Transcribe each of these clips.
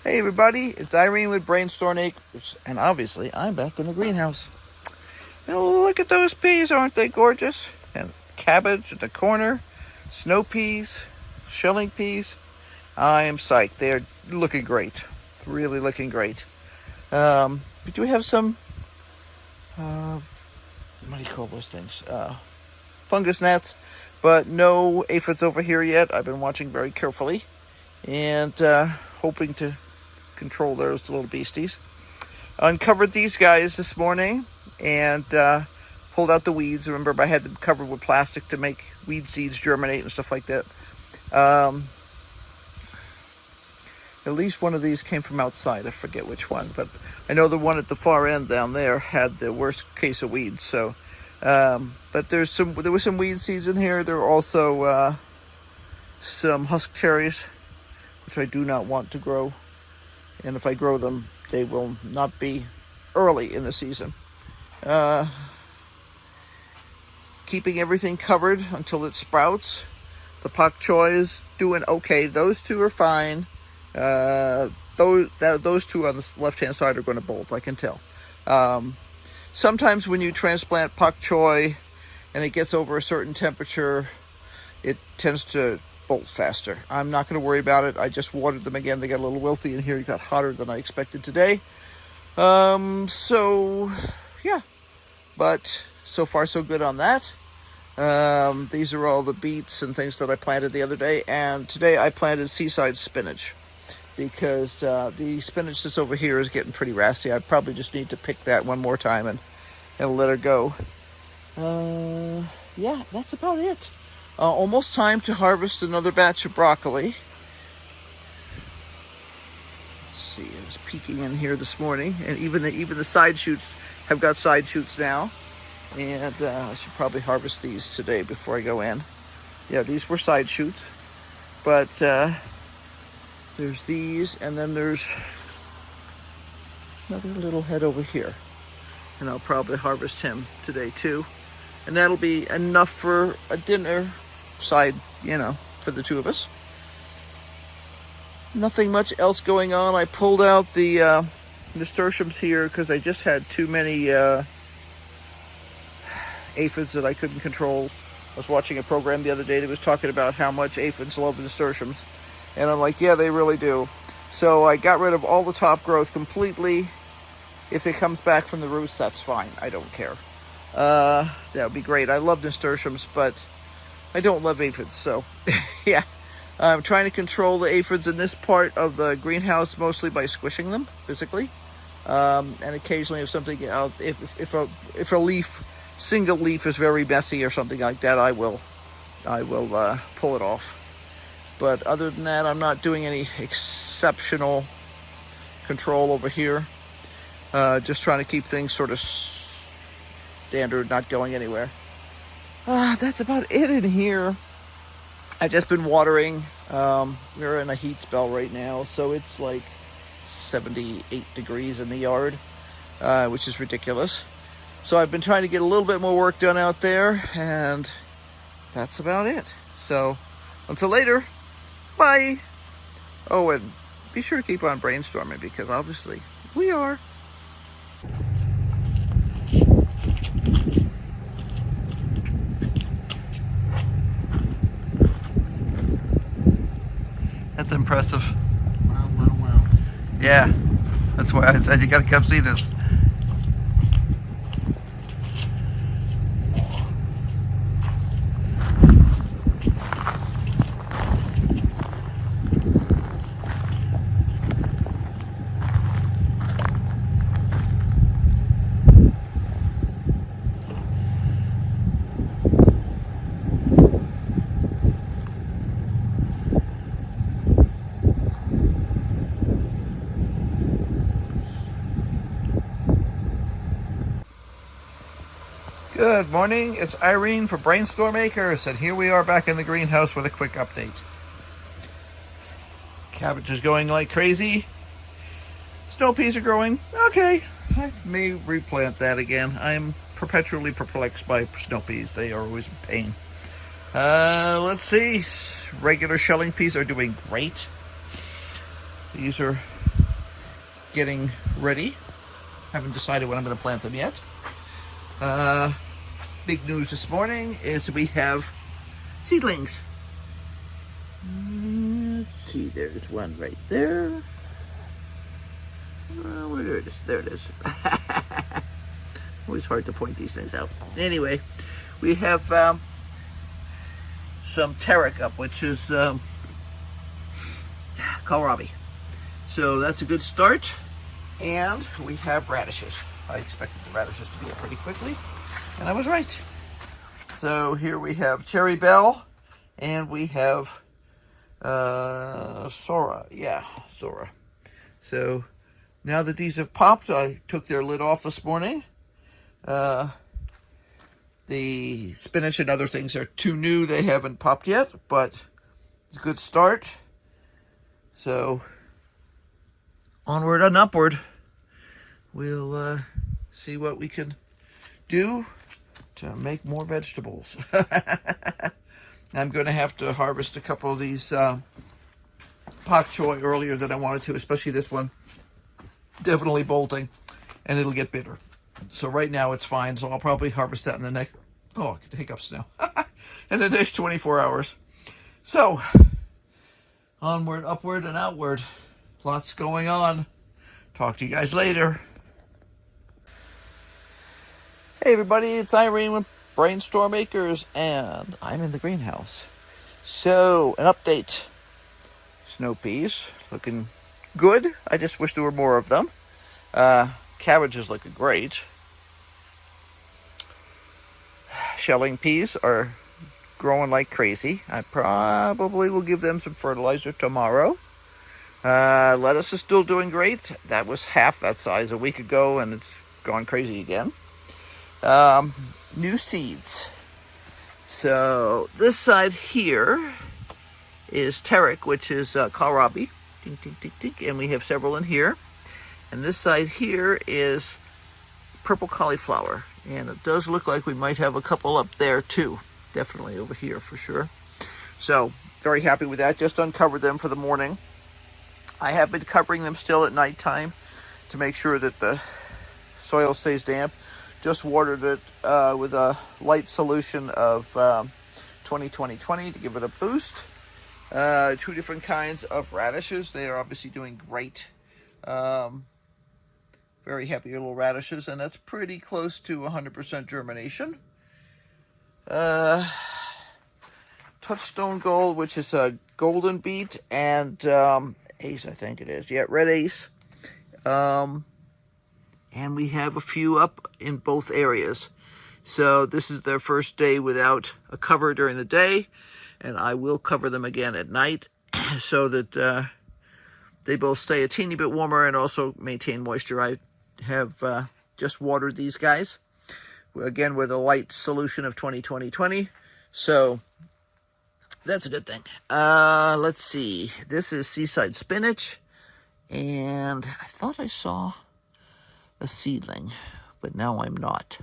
Hey everybody, it's Irene with BrainStormAcres, and obviously I'm back in the greenhouse. Now look at those peas, aren't they gorgeous? And cabbage at the corner, snow peas, shelling peas. I am psyched. They're looking great, really looking great. We do have some, what do you call those things? Fungus gnats, but no aphids over here yet. I've been watching very carefully and hoping to control those little beasties. Uncovered these guys this morning and pulled out the weeds. Remember, I had them covered with plastic to make weed seeds germinate and stuff like that. At least one of these came from outside. I forget which one, but I know the one at the far end down there had the worst case of weeds. So, but there were some weed seeds in here. There were also some husk cherries, which I do not want to grow. And if I grow them, they will not be early in the season. Keeping everything covered until it sprouts. The pak choi is doing okay. Those two are fine. Those two on the left-hand side are going to bolt, I can tell. Sometimes when you transplant pak choi and it gets over a certain temperature, it tends to bolt faster. I'm not going to worry about it. I just watered them again. They got a little wilty in here. It got hotter than I expected today. So yeah, but so far so good on that. These are all the beets and things that I planted the other day, and today I planted seaside spinach because the spinach that's over here is getting pretty rasty. I probably just need to pick that one more time and let her go. Yeah, that's about it. Almost time to harvest another batch of broccoli. Let's see, I was peeking in here this morning, and even the side shoots have got side shoots now. And I should probably harvest these today before I go in. Yeah, these were side shoots, but there's these, and then there's another little head over here, and I'll probably harvest him today too. And that'll be enough for a dinner side, for the two of us. Nothing much else going on. I pulled out the nasturtiums here because I just had too many aphids that I couldn't control. I was watching a program the other day that was talking about how much aphids love nasturtiums, and I'm like, yeah, they really do. So I got rid of all the top growth completely. If it comes back from the roots, that's fine. I don't care. That would be great. I love nasturtiums, but I don't love aphids, so yeah. I'm trying to control the aphids in this part of the greenhouse mostly by squishing them physically, and occasionally if something if a leaf, single leaf is very messy or something like that, I will pull it off. But other than that, I'm not doing any exceptional control over here. Just trying to keep things sort of standard, not going anywhere. That's about it in here. I've just been watering. We're in a heat spell right now, so it's like 78 degrees in the yard, which is ridiculous. So I've been trying to get a little bit more work done out there, and that's about it. So until later, bye. Oh, and be sure to keep on brainstorming, because obviously we are. That's impressive. Wow. Yeah, that's why I said you gotta come see this. Good morning, it's Irene for BrainStormAcres, and here we are back in the greenhouse with a quick update. Cabbage is going like crazy. Snow peas are growing. Okay, I may replant that again. I'm perpetually perplexed by snow peas. They are always a pain. Let's see. Regular shelling peas are doing great. These are getting ready. Haven't decided when I'm going to plant them yet. Big news this morning is we have seedlings. Let's see, there's one right there. Where it is? There it is. Always hard to point these things out. Anyway, we have some Tarek up, which is kohlrabi. So that's a good start. And we have radishes. I expected the radishes to be up pretty quickly, and I was right. So here we have cherry bell, and we have Sora. Yeah, Sora. So now that these have popped, I took their lid off this morning. The spinach and other things are too new. They haven't popped yet, but it's a good start. So onward and upward. We'll see what we can do to make more vegetables. I'm going to have to harvest a couple of these pak choi earlier than I wanted to, especially this one. Definitely bolting, and it'll get bitter. So right now it's fine, so I'll probably harvest that in the next, oh, I get the hiccups now, in the next 24 hours. So, onward, upward, and outward. Lots going on. Talk to you guys later. Hey everybody, it's Irene with BrainStormAcres, and I'm in the greenhouse. So, an update. Snow peas, looking good. I just wish there were more of them. Cabbage is looking great. Shelling peas are growing like crazy. I probably will give them some fertilizer tomorrow. Lettuce is still doing great. That was half that size a week ago, and it's gone crazy again. New seeds. So this side here is Tarek, which is kohlrabi. Tink, tink, tink, tink. And we have several in here. And this side here is purple cauliflower. And it does look like we might have a couple up there too. Definitely over here for sure. So very happy with that. Just uncovered them for the morning. I have been covering them still at nighttime to make sure that the soil stays damp. Just watered it with a light solution of 20-20-20 to give it a boost. 2 different kinds of radishes. They are obviously doing great. Very happy little radishes, and that's pretty close to 100% germination. Touchstone Gold, which is a golden beet, and ace, I think it is. Yeah, red ace. And we have a few up in both areas. So this is their first day without a cover during the day, and I will cover them again at night so that they both stay a teeny bit warmer and also maintain moisture. I have just watered these guys, again with a light solution of 20-20-20. So that's a good thing. Let's see. This is seaside spinach, and I thought I saw a seedling, but now I'm not.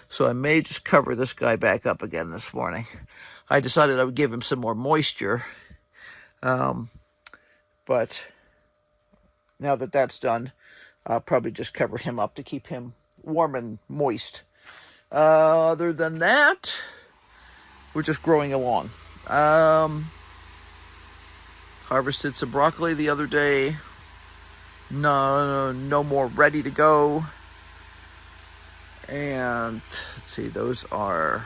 So I may just cover this guy back up again this morning. I decided I would give him some more moisture, but now that that's done, I'll probably just cover him up to keep him warm and moist. Other than that, we're just growing along. Harvested some broccoli the other day. No more ready to go. And let's see, those are,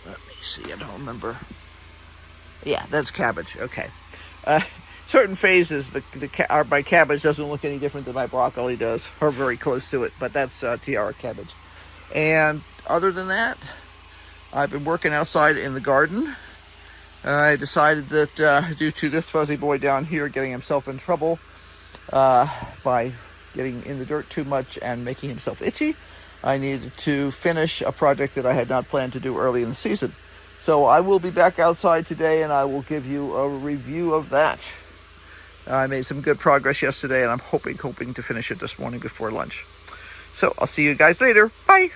let me see, I don't remember. Yeah, that's cabbage. Okay. Certain phases, my cabbage doesn't look any different than my broccoli does, or very close to it, but that's tiara cabbage. And other than that, I've been working outside in the garden. I decided that due to this fuzzy boy down here getting himself in trouble by getting in the dirt too much and making himself itchy, I needed to finish a project that I had not planned to do early in the season. So I will be back outside today, and I will give you a review of that. I made some good progress yesterday, and I'm hoping to finish it this morning before lunch. So I'll see you guys later. Bye.